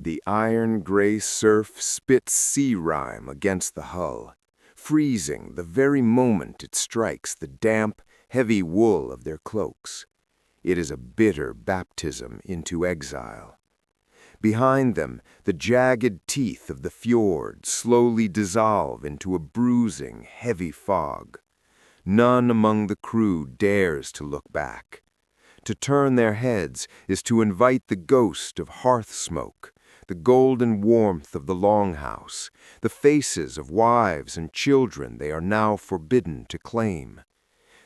The iron-gray surf spits sea rime against the hull, freezing the very moment it strikes the damp, heavy wool of their cloaks. It is a bitter baptism into exile. Behind them, the jagged teeth of the fjord slowly dissolve into a bruising, heavy fog. None among the crew dares to look back. To turn their heads is to invite the ghost of hearth smoke, the golden warmth of the longhouse, the faces of wives and children they are now forbidden to claim.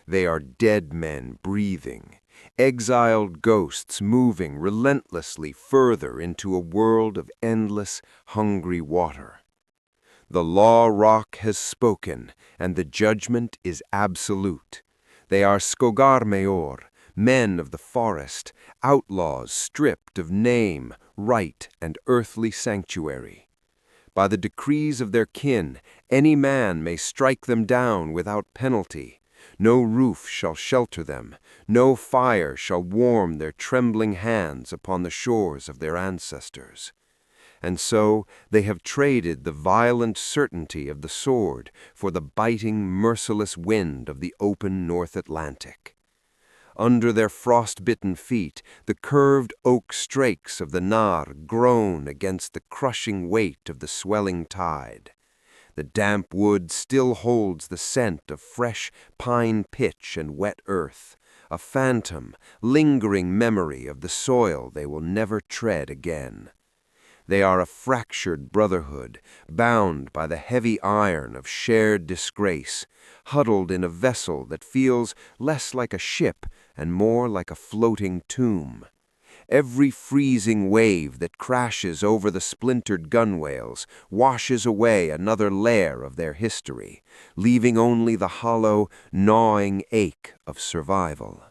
They are dead men breathing, exiled ghosts moving relentlessly further into a world of endless, hungry water. The law rock has spoken, and the judgment is absolute. They are Skogarmaor, men of the forest, outlaws stripped of name, right, and earthly sanctuary. By the decrees of their kin, any man may strike them down without penalty. No roof shall shelter them, no fire shall warm their trembling hands upon the shores of their ancestors. And so they have traded the violent certainty of the sword for the biting, merciless wind of the open North Atlantic. Under their frost-bitten feet, the curved oak strakes of the knarr groan against the crushing weight of the swelling tide. The damp wood still holds the scent of fresh pine pitch and wet earth, a phantom, lingering memory of the soil they will never tread again. They are a fractured brotherhood, bound by the heavy iron of shared disgrace, huddled in a vessel that feels less like a ship and more like a floating tomb. Every freezing wave that crashes over the splintered gunwales washes away another layer of their history, leaving only the hollow, gnawing ache of survival.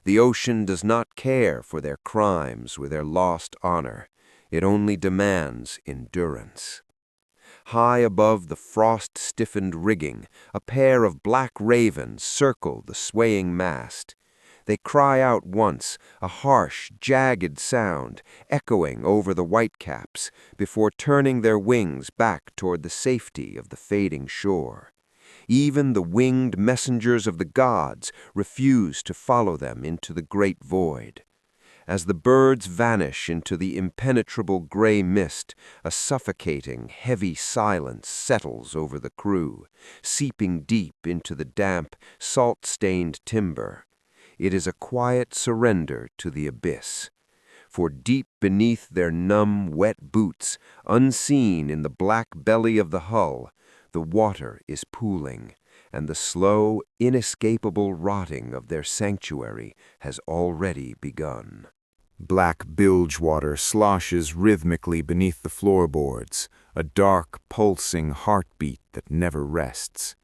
The ocean does not care for their crimes with their lost honor. It only demands endurance. High above the frost-stiffened rigging, a pair of black ravens circle the swaying mast. They cry out once, a harsh, jagged sound, echoing over the whitecaps, before turning their wings back toward the safety of the fading shore. Even the winged messengers of the gods refuse to follow them into the great void. As the birds vanish into the impenetrable gray mist, a suffocating, heavy silence settles over the crew, seeping deep into the damp, salt-stained timber. It is a quiet surrender to the abyss. For deep beneath their numb, wet boots, unseen in the black belly of the hull, the water is pooling, and the slow, inescapable rotting of their sanctuary has already begun. Black bilge water sloshes rhythmically beneath the floorboards, a dark, pulsing heartbeat that never rests.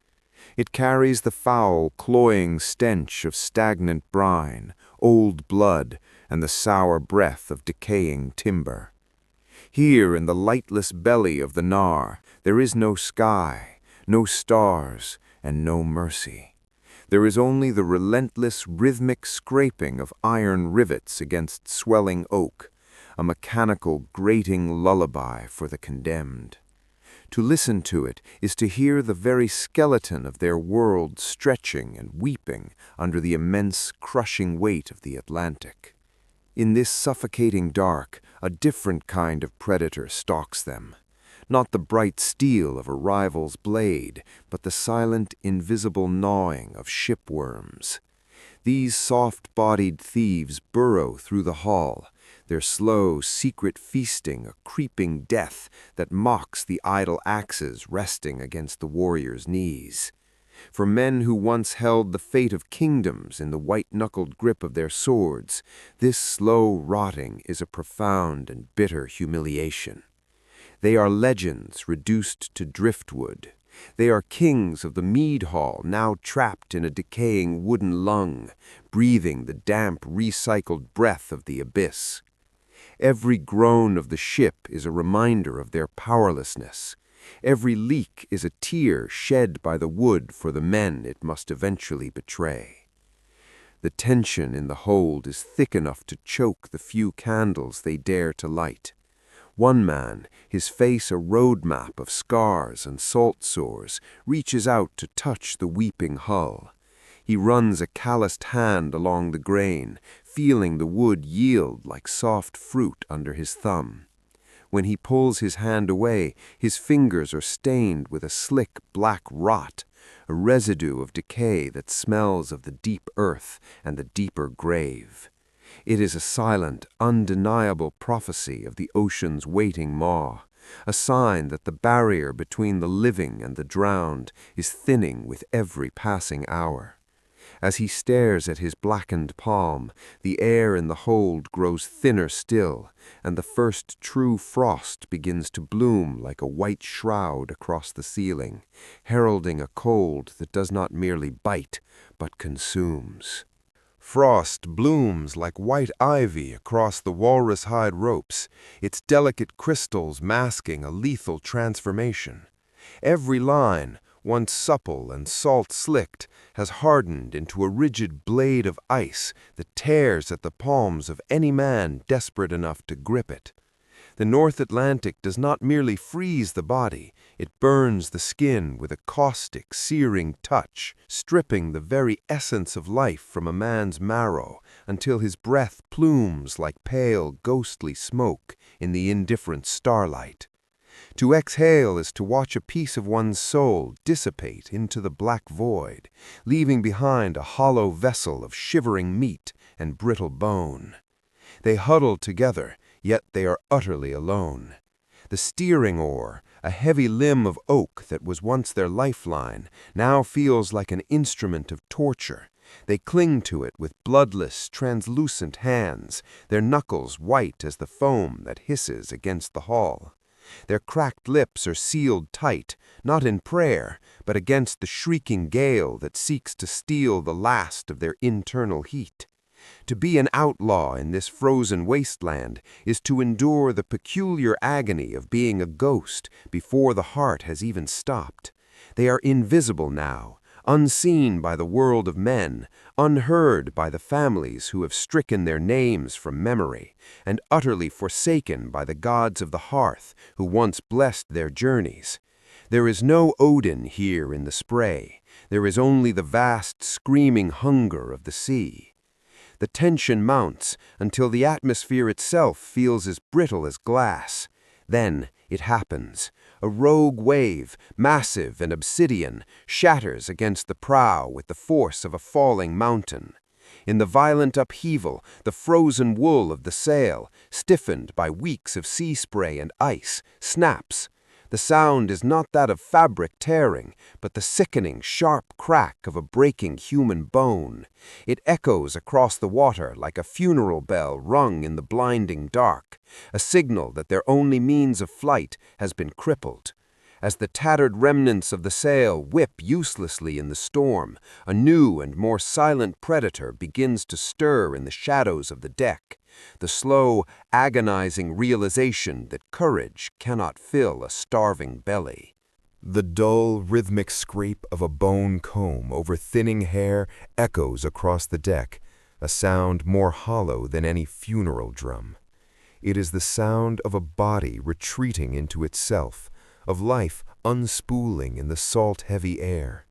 It carries the foul, cloying stench of stagnant brine, old blood, and the sour breath of decaying timber. Here in the lightless belly of the knarr, there is no sky, no stars, and no mercy. There is only the relentless, rhythmic scraping of iron rivets against swelling oak, a mechanical, grating lullaby for the condemned. To listen to it is to hear the very skeleton of their world stretching and weeping under the immense, crushing weight of the Atlantic. In this suffocating dark, a different kind of predator stalks them. Not the bright steel of a rival's blade, but the silent, invisible gnawing of shipworms. These soft-bodied thieves burrow through the hull, their slow, secret feasting a creeping death that mocks the idle axes resting against the warrior's knees. For men who once held the fate of kingdoms in the white-knuckled grip of their swords, this slow rotting is a profound and bitter humiliation. They are legends reduced to driftwood. They are kings of the mead hall now trapped in a decaying wooden lung, breathing the damp, recycled breath of the abyss. Every groan of the ship is a reminder of their powerlessness. Every leak is a tear shed by the wood for the men it must eventually betray. The tension in the hold is thick enough to choke the few candles they dare to light. One man, his face a road map of scars and salt sores, reaches out to touch the weeping hull. He runs a calloused hand along the grain, feeling the wood yield like soft fruit under his thumb. When he pulls his hand away, his fingers are stained with a slick black rot, a residue of decay that smells of the deep earth and the deeper grave. It is a silent, undeniable prophecy of the ocean's waiting maw, a sign that the barrier between the living and the drowned is thinning with every passing hour. As he stares at his blackened palm, the air in the hold grows thinner still, and the first true frost begins to bloom like a white shroud across the ceiling, heralding a cold that does not merely bite, but consumes. Frost blooms like white ivy across the walrus-hide ropes, its delicate crystals masking a lethal transformation. Every line, once supple and salt-slicked, has hardened into a rigid blade of ice that tears at the palms of any man desperate enough to grip it. The North Atlantic does not merely freeze the body, it burns the skin with a caustic, searing touch, stripping the very essence of life from a man's marrow until his breath plumes like pale, ghostly smoke in the indifferent starlight. To exhale is to watch a piece of one's soul dissipate into the black void, leaving behind a hollow vessel of shivering meat and brittle bone. They huddle together, yet they are utterly alone. The steering oar, a heavy limb of oak that was once their lifeline, now feels like an instrument of torture. They cling to it with bloodless, translucent hands, their knuckles white as the foam that hisses against the hull. Their cracked lips are sealed tight, not in prayer, but against the shrieking gale that seeks to steal the last of their internal heat. To be an outlaw in this frozen wasteland is to endure the peculiar agony of being a ghost before the heart has even stopped. They are invisible now, unseen by the world of men, unheard by the families who have stricken their names from memory, and utterly forsaken by the gods of the hearth who once blessed their journeys. There is no Odin here in the spray. There is only the vast, screaming hunger of the sea. The tension mounts until the atmosphere itself feels as brittle as glass. Then it happens. A rogue wave, massive and obsidian, shatters against the prow with the force of a falling mountain. In the violent upheaval, the frozen wool of the sail, stiffened by weeks of sea spray and ice, snaps. The sound is not that of fabric tearing, but the sickening, sharp crack of a breaking human bone. It echoes across the water like a funeral bell rung in the blinding dark, a signal that their only means of flight has been crippled. As the tattered remnants of the sail whip uselessly in the storm, a new and more silent predator begins to stir in the shadows of the deck, the slow, agonizing realization that courage cannot fill a starving belly. The dull, rhythmic scrape of a bone comb over thinning hair echoes across the deck, a sound more hollow than any funeral drum. It is the sound of a body retreating into itself, of life unspooling in the salt-heavy air.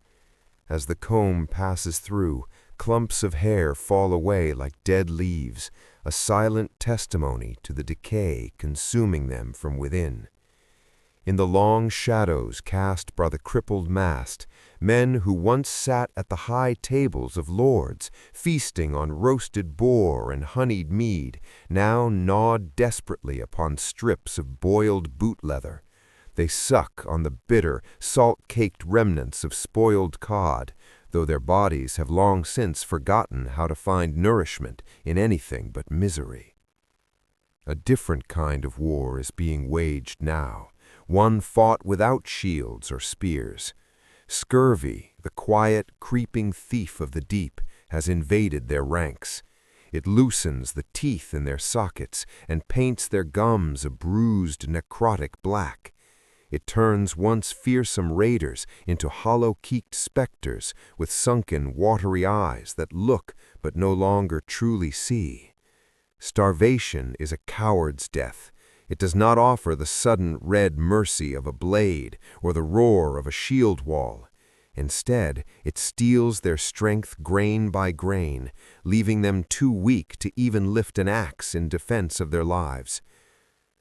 As the comb passes through, clumps of hair fall away like dead leaves, a silent testimony to the decay consuming them from within. In the long shadows cast by the crippled mast, men who once sat at the high tables of lords, feasting on roasted boar and honeyed mead, now gnawed desperately upon strips of boiled boot leather. They suck on the bitter, salt-caked remnants of spoiled cod, though their bodies have long since forgotten how to find nourishment in anything but misery. A different kind of war is being waged now, one fought without shields or spears. Scurvy, the quiet, creeping thief of the deep, has invaded their ranks. It loosens the teeth in their sockets and paints their gums a bruised, necrotic black. It turns once fearsome raiders into hollow-cheeked specters with sunken, watery eyes that look but no longer truly see. Starvation is a coward's death. It does not offer the sudden red mercy of a blade or the roar of a shield wall. Instead, it steals their strength grain by grain, leaving them too weak to even lift an axe in defense of their lives.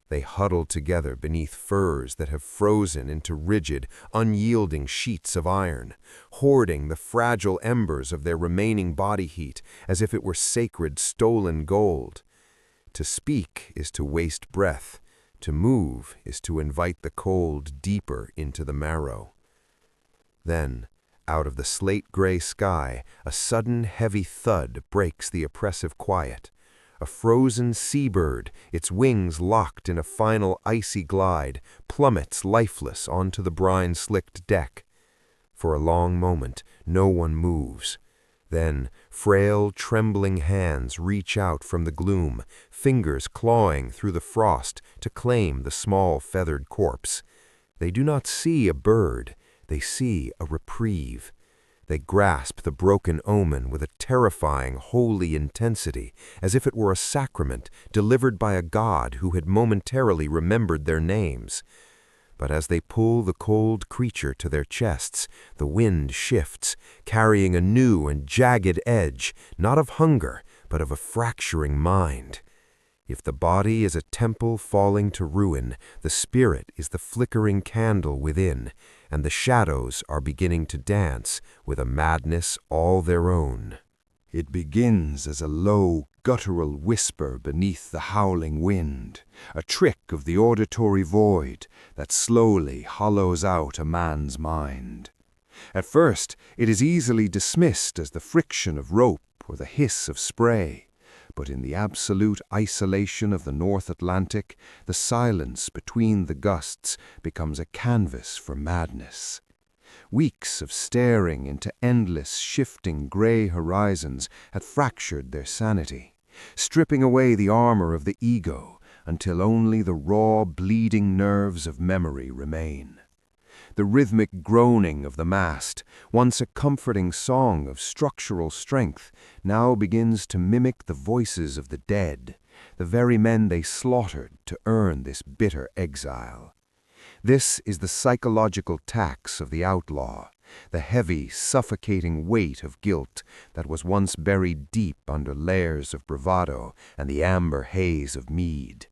They huddle together beneath furs that have frozen into rigid, unyielding sheets of iron, hoarding the fragile embers of their remaining body heat as if it were sacred stolen gold. To speak is to waste breath. To move is to invite the cold deeper into the marrow. Then, out of the slate-gray sky, a sudden heavy thud breaks the oppressive quiet. A frozen seabird, its wings locked in a final icy glide, plummets lifeless onto the brine-slicked deck. For a long moment, no one moves. Then, frail, trembling hands reach out from the gloom, fingers clawing through the frost to claim the small feathered corpse. They do not see a bird. They see a reprieve. They grasp the broken omen with a terrifying, holy intensity, as if it were a sacrament delivered by a god who had momentarily remembered their names. But as they pull the cold creature to their chests, the wind shifts, carrying a new and jagged edge, not of hunger, but of a fracturing mind. If the body is a temple falling to ruin, the spirit is the flickering candle within, and the shadows are beginning to dance with a madness all their own. It begins as a low, guttural whisper beneath the howling wind, a trick of the auditory void that slowly hollows out a man's mind. At first, it is easily dismissed as the friction of rope or the hiss of spray. But in the absolute isolation of the North Atlantic, the silence between the gusts becomes a canvas for madness. Weeks of staring into endless, shifting gray horizons had fractured their sanity, stripping away the armor of the ego until only the raw, bleeding nerves of memory remain. The rhythmic groaning of the mast, once a comforting song of structural strength, now begins to mimic the voices of the dead, the very men they slaughtered to earn this bitter exile. This is the psychological tax of the outlaw, the heavy, suffocating weight of guilt that was once buried deep under layers of bravado and the amber haze of mead.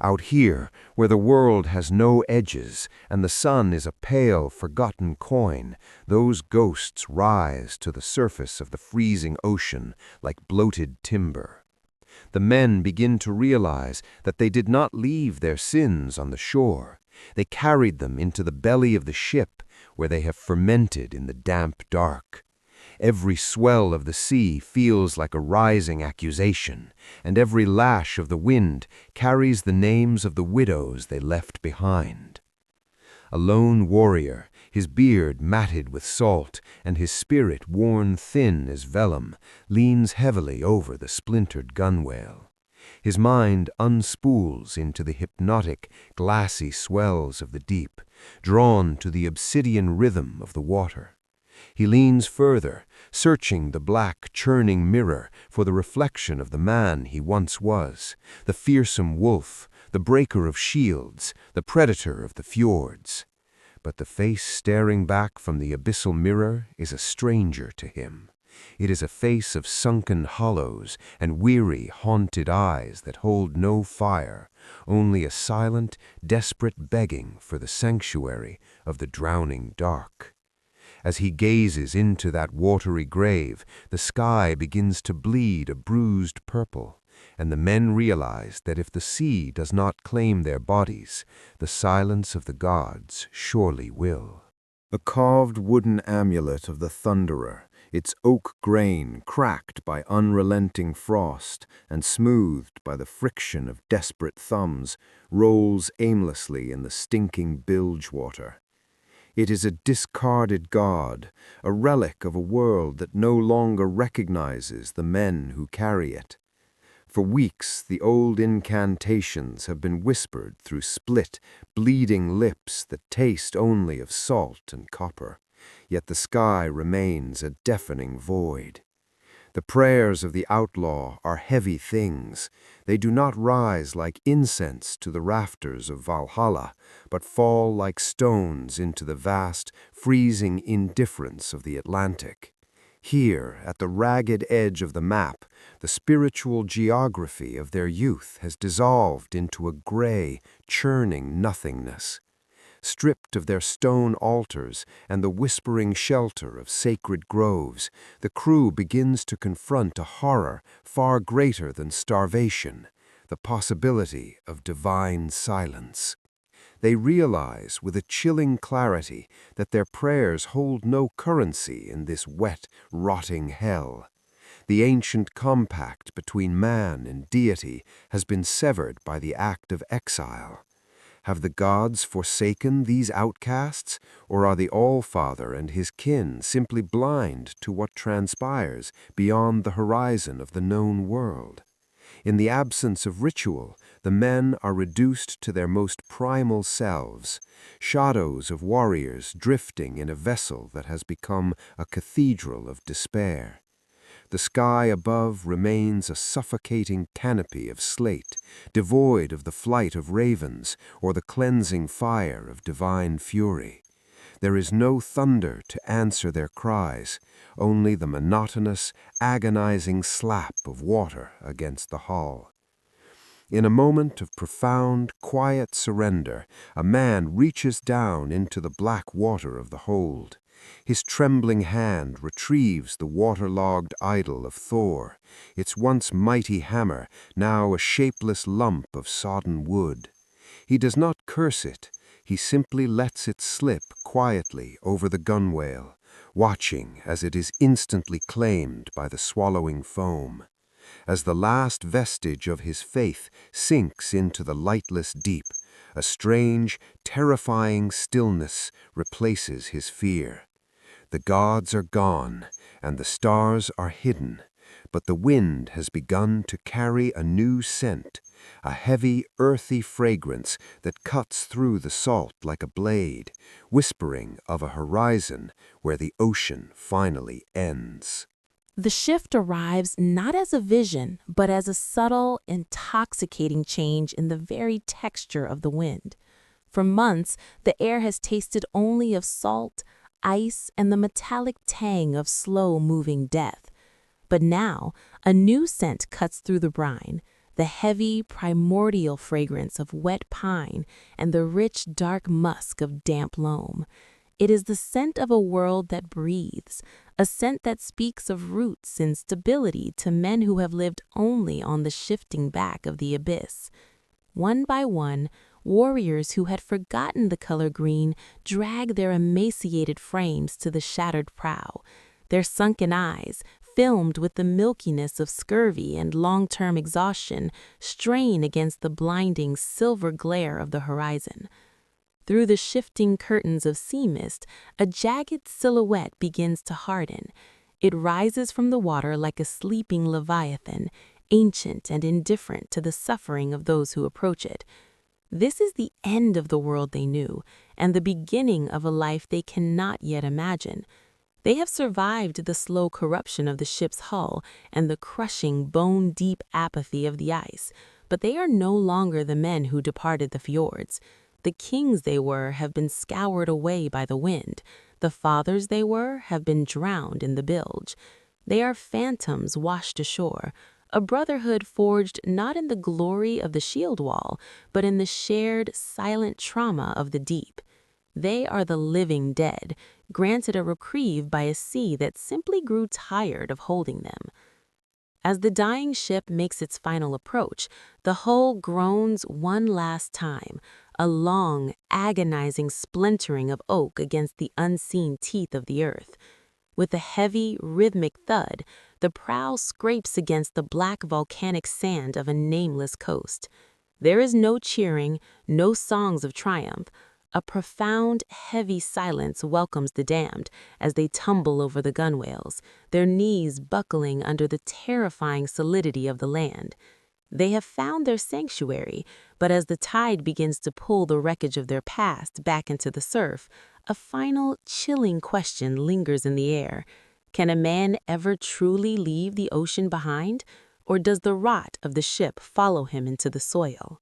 Out here, where the world has no edges and the sun is a pale, forgotten coin, those ghosts rise to the surface of the freezing ocean like bloated timber. The men begin to realize that they did not leave their sins on the shore. They carried them into the belly of the ship, where they have fermented in the damp dark. Every swell of the sea feels like a rising accusation, and every lash of the wind carries the names of the widows they left behind. A lone warrior, his beard matted with salt and his spirit worn thin as vellum, leans heavily over the splintered gunwale. His mind unspools into the hypnotic, glassy swells of the deep, drawn to the obsidian rhythm of the water. He leans further, searching the black, churning mirror for the reflection of the man he once was, the fearsome wolf, the breaker of shields, the predator of the fjords. But the face staring back from the abyssal mirror is a stranger to him. It is a face of sunken hollows and weary, haunted eyes that hold no fire, only a silent, desperate begging for the sanctuary of the drowning dark. As he gazes into that watery grave, the sky begins to bleed a bruised purple, and the men realize that if the sea does not claim their bodies, the silence of the gods surely will. A carved wooden amulet of the Thunderer, its oak grain cracked by unrelenting frost and smoothed by the friction of desperate thumbs, rolls aimlessly in the stinking bilge water. It is a discarded god, a relic of a world that no longer recognizes the men who carry it. For weeks, the old incantations have been whispered through split, bleeding lips that taste only of salt and copper, yet the sky remains a deafening void. The prayers of the outlaw are heavy things. They do not rise like incense to the rafters of Valhalla, but fall like stones into the vast, freezing indifference of the Atlantic. Here, at the ragged edge of the map, the spiritual geography of their youth has dissolved into a gray, churning nothingness. Stripped of their stone altars and the whispering shelter of sacred groves, the crew begins to confront a horror far greater than starvation, the possibility of divine silence. They realize with a chilling clarity that their prayers hold no currency in this wet, rotting hell. The ancient compact between man and deity has been severed by the act of exile. Have the gods forsaken these outcasts, or are the All-Father and his kin simply blind to what transpires beyond the horizon of the known world? In the absence of ritual, the men are reduced to their most primal selves, shadows of warriors drifting in a vessel that has become a cathedral of despair. The sky above remains a suffocating canopy of slate, devoid of the flight of ravens or the cleansing fire of divine fury. There is no thunder to answer their cries, only the monotonous, agonizing slap of water against the hull. In a moment of profound, quiet surrender, a man reaches down into the black water of the hold. His trembling hand retrieves the waterlogged idol of Thor, its once mighty hammer, now a shapeless lump of sodden wood. He does not curse it, he simply lets it slip quietly over the gunwale, watching as it is instantly claimed by the swallowing foam. As the last vestige of his faith sinks into the lightless deep, a strange, terrifying stillness replaces his fear. The gods are gone, and the stars are hidden, but the wind has begun to carry a new scent, a heavy, earthy fragrance that cuts through the salt like a blade, whispering of a horizon where the ocean finally ends. The shift arrives not as a vision, but as a subtle, intoxicating change in the very texture of the wind. For months, the air has tasted only of salt, ice, and the metallic tang of slow-moving death. But now, a new scent cuts through the brine, the heavy, primordial fragrance of wet pine and the rich, dark musk of damp loam. It is the scent of a world that breathes, a scent that speaks of roots and stability to men who have lived only on the shifting back of the abyss. One by one, warriors who had forgotten the color green drag their emaciated frames to the shattered prow. Their sunken eyes, filmed with the milkiness of scurvy and long-term exhaustion, strain against the blinding silver glare of the horizon. Through the shifting curtains of sea mist, a jagged silhouette begins to harden. It rises from the water like a sleeping leviathan, ancient and indifferent to the suffering of those who approach it. This is the end of the world they knew, and the beginning of a life they cannot yet imagine. They have survived the slow corruption of the ship's hull and the crushing, bone-deep apathy of the ice, but they are no longer the men who departed the fjords. The kings they were have been scoured away by the wind. The fathers they were have been drowned in the bilge. They are phantoms washed ashore, a brotherhood forged not in the glory of the shield wall, but in the shared, silent trauma of the deep. They are the living dead, granted a reprieve by a sea that simply grew tired of holding them. As the dying ship makes its final approach, the hull groans one last time, a long, agonizing splintering of oak against the unseen teeth of the earth. With a heavy, rhythmic thud, the prow scrapes against the black volcanic sand of a nameless coast. There is no cheering, no songs of triumph. A profound, heavy silence welcomes the damned as they tumble over the gunwales, their knees buckling under the terrifying solidity of the land. They have found their sanctuary, but as the tide begins to pull the wreckage of their past back into the surf, a final, chilling question lingers in the air. Can a man ever truly leave the ocean behind, or does the rot of the ship follow him into the soil?